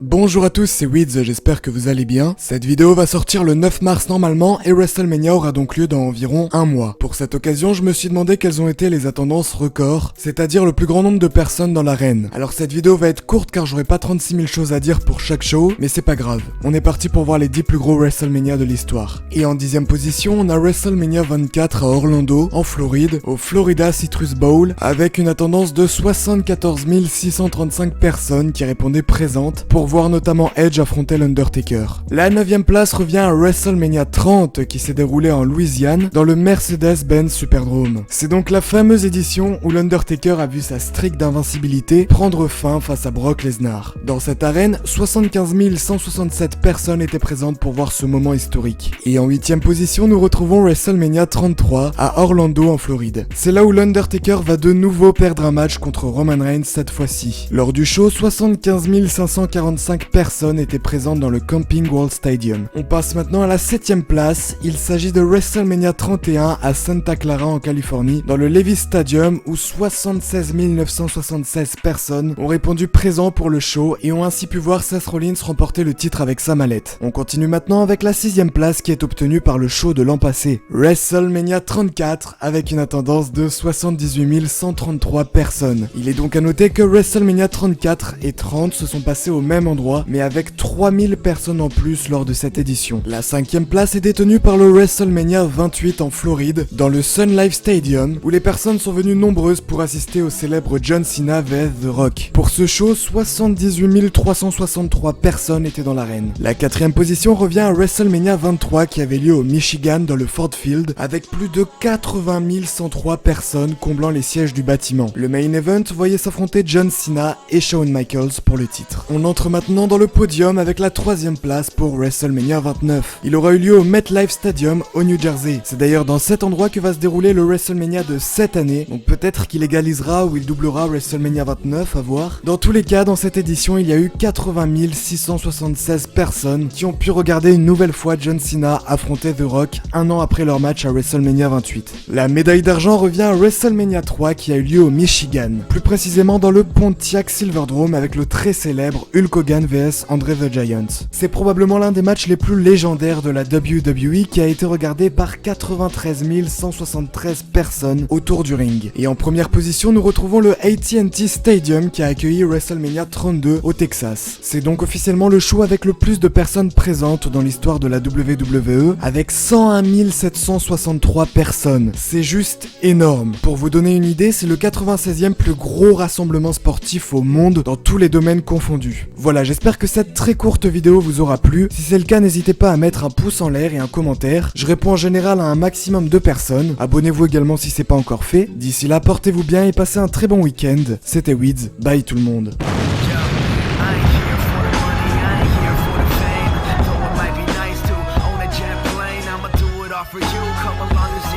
Bonjour à tous, c'est Wiz, j'espère que vous allez bien. Cette vidéo va sortir le 9 mars normalement et WrestleMania aura donc lieu dans environ un mois. Pour cette occasion, je me suis demandé quelles ont été les attendances records, c'est-à-dire le plus grand nombre de personnes dans l'arène. Alors cette vidéo va être courte car j'aurai pas 36 000 choses à dire pour chaque show, mais c'est pas grave. On est parti pour voir les 10 plus gros WrestleMania de l'histoire. Et en 10ème position, on a WrestleMania 24 à Orlando, en Floride, au Florida Citrus Bowl, avec une attendance de 74 635 personnes qui répondaient présentes pour voir notamment Edge affronter l'Undertaker. La 9ème place revient à WrestleMania 30 qui s'est déroulé en Louisiane dans le Mercedes-Benz Superdome. C'est donc la fameuse édition où l'Undertaker a vu sa streak d'invincibilité prendre fin face à Brock Lesnar. Dans cette arène, 75 167 personnes étaient présentes pour voir ce moment historique. Et en 8ème position, nous retrouvons WrestleMania 33 à Orlando en Floride. C'est là où l'Undertaker va de nouveau perdre un match contre Roman Reigns cette fois-ci. Lors du show, 75 545 personnes étaient présentes dans le Camping World Stadium. On passe maintenant à la 7ème place. Il s'agit de WrestleMania 31 à Santa Clara en Californie, dans le Levi's Stadium où 76 976 personnes ont répondu présent pour le show et ont ainsi pu voir Seth Rollins remporter le titre avec sa mallette. On continue maintenant avec la 6ème place qui est obtenue par le show de l'an passé, WrestleMania 34 avec une attendance de 78 133 personnes. Il est donc à noter que WrestleMania 34 et 30 se sont passés au même endroit, mais avec 3000 personnes en plus lors de cette édition. La 5ème place est détenue par le WrestleMania 28 en Floride, dans le Sun Life Stadium, où les personnes sont venues nombreuses pour assister au célèbre John Cena vs The Rock. Pour ce show, 78 363 personnes étaient dans l'arène. La 4ème position revient à WrestleMania 23 qui avait lieu au Michigan dans le Ford Field, avec plus de 80 103 personnes comblant les sièges du bâtiment. Le main event voyait s'affronter John Cena et Shawn Michaels pour le titre. On entre maintenant dans le podium avec la 3ème place pour WrestleMania 29. Il aura eu lieu au MetLife Stadium au New Jersey. C'est d'ailleurs dans cet endroit que va se dérouler le WrestleMania de cette année, donc peut-être qu'il égalisera ou il doublera WrestleMania 29, à voir. Dans tous les cas, dans cette édition, il y a eu 80 676 personnes qui ont pu regarder une nouvelle fois John Cena affronter The Rock un an après leur match à WrestleMania 28. La médaille d'argent revient à WrestleMania 3 qui a eu lieu au Michigan, plus précisément dans le Pontiac Silverdome avec le très célèbre Hulk Hogan vs Andre the Giant. C'est probablement l'un des matchs les plus légendaires de la WWE qui a été regardé par 93 173 personnes autour du ring. Et en première position, nous retrouvons le AT&T Stadium qui a accueilli WrestleMania 32 au Texas. C'est donc officiellement le show avec le plus de personnes présentes dans l'histoire de la WWE, avec 101 763 personnes. C'est juste énorme. Pour vous donner une idée, c'est le 96e plus gros rassemblement sportif au monde dans tous les domaines confondus. Voilà, j'espère que cette très courte vidéo vous aura plu. Si c'est le cas, n'hésitez pas à mettre un pouce en l'air et un commentaire. Je réponds en général à un maximum de personnes. Abonnez-vous également si c'est pas encore fait. D'ici là, portez-vous bien et passez un très bon week-end. C'était Wiz, bye tout le monde. For you, come along and